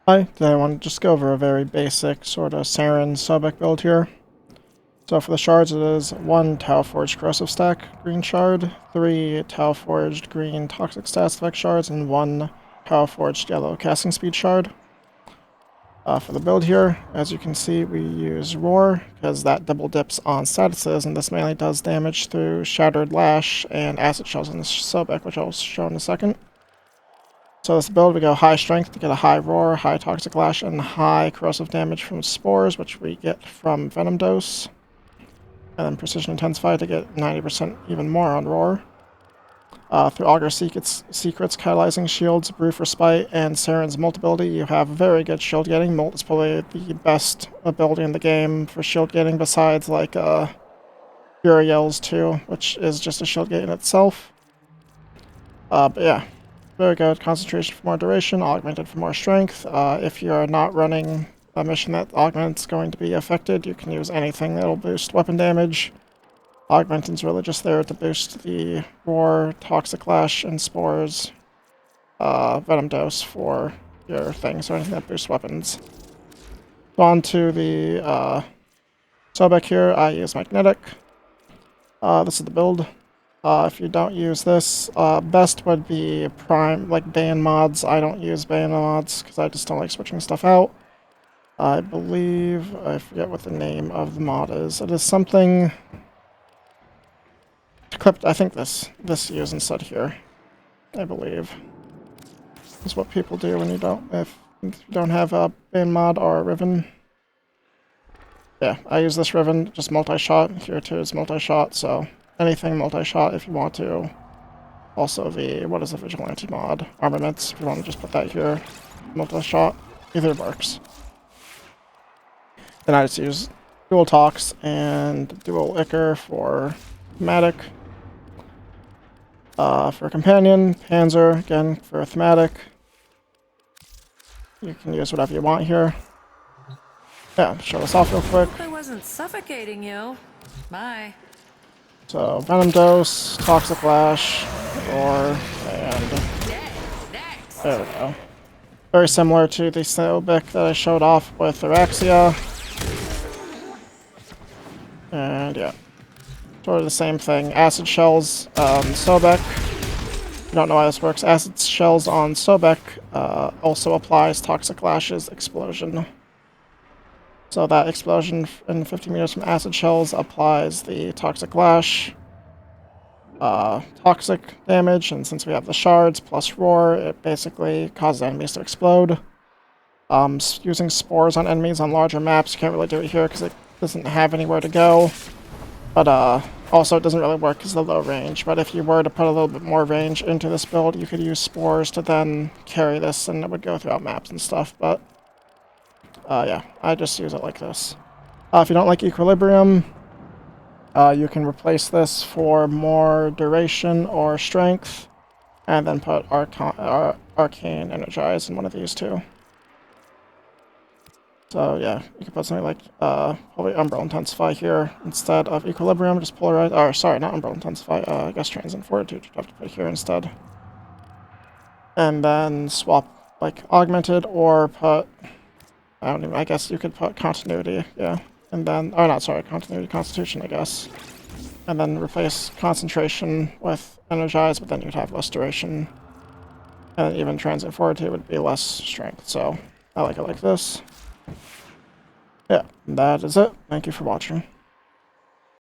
Hi, today I want to just go over a very basic sort of Saryn Sobek build here. So for the shards it is 1 Tau Forged Corrosive Stack green shard, 3 Tau Forged green Toxic Status Effect shards, and 1 Tau Forged yellow Casting Speed shard. For the build here, as you can see, we use Roar, because that double dips on statuses, and this mainly does damage through Shattered Lash and Acid Shells on the Sobek, which I'll show in a second. So this build, we go high strength to get a high roar, high toxic lash, and high corrosive damage from spores, which we get from venom dose. And then precision intensify to get 90% even more on roar. Through Augur Secrets, catalyzing shields, brew for spite, and Saryn's molt ability, you have very good shield getting. Molt is probably the best ability in the game for shield getting, besides like Uriel's too, which is just a shield gate in itself. But yeah. Very good. Concentration for more duration, augmented for more strength. If you're not running a mission that augment's going to be affected, you can use anything that'll boost weapon damage. Augmenting's really just there to boost the roar, toxic lash, and spores venom dose for your things, or anything that boosts weapons. So on to the Sobek here, I use magnetic. This is the build. If you don't use this, best would be prime, like ban mods. I don't use ban mods because I just don't like switching stuff out. I believe, I forget what the name of the mod is. It is something clipped. I think this use instead here. I believe is what people do when you don't, if you don't have a ban mod or a riven. Yeah, I use this riven, just multi-shot. Here too is multi-shot, so anything multi-shot if you want to. Also the, what is the Vigilante mod? Armaments, if you want to just put that here. Multi-shot. Either works. Then I just use dual Tox and dual Ichor for thematic. For companion, Panzer, again for thematic. You can use whatever you want here. Yeah, show this off real quick. I wasn't suffocating you. Bye. So, Venom Dose, Toxic Lash, Roar, and there we go. Very similar to the Sobek that I showed off with Araxia. And yeah, sort of the same thing. Acid Shells on Sobek. You don't know why this works. Acid Shells on Sobek also applies Toxic Lash's Explosion. So that explosion in 50 meters from acid shells applies the toxic lash, toxic damage, and since we have the shards plus roar, it basically causes enemies to explode. Using spores on enemies on larger maps, you can't really do it here because it doesn't have anywhere to go. But also it doesn't really work because of the low range. But if you were to put a little bit more range into this build, you could use spores to then carry this, and it would go throughout maps and stuff. But yeah, I just use it like this. If you don't like Equilibrium, you can replace this for more duration or strength, and then put Arcane Energize in one of these two. So yeah, you can put something like probably Umbral Intensify here instead of Equilibrium, just polarize, or sorry, not Umbral Intensify, I guess Transient Fortitude you'd have to put here instead. And then swap like Augmented, or put, I guess you could put Continuity, yeah. And then, oh, not sorry, Continuity, Constitution, I guess. And then replace Concentration with Energize, but then you'd have less duration. And even Transient Fortitude would be less strength, so I like it like this. Yeah, that is it. Thank you for watching.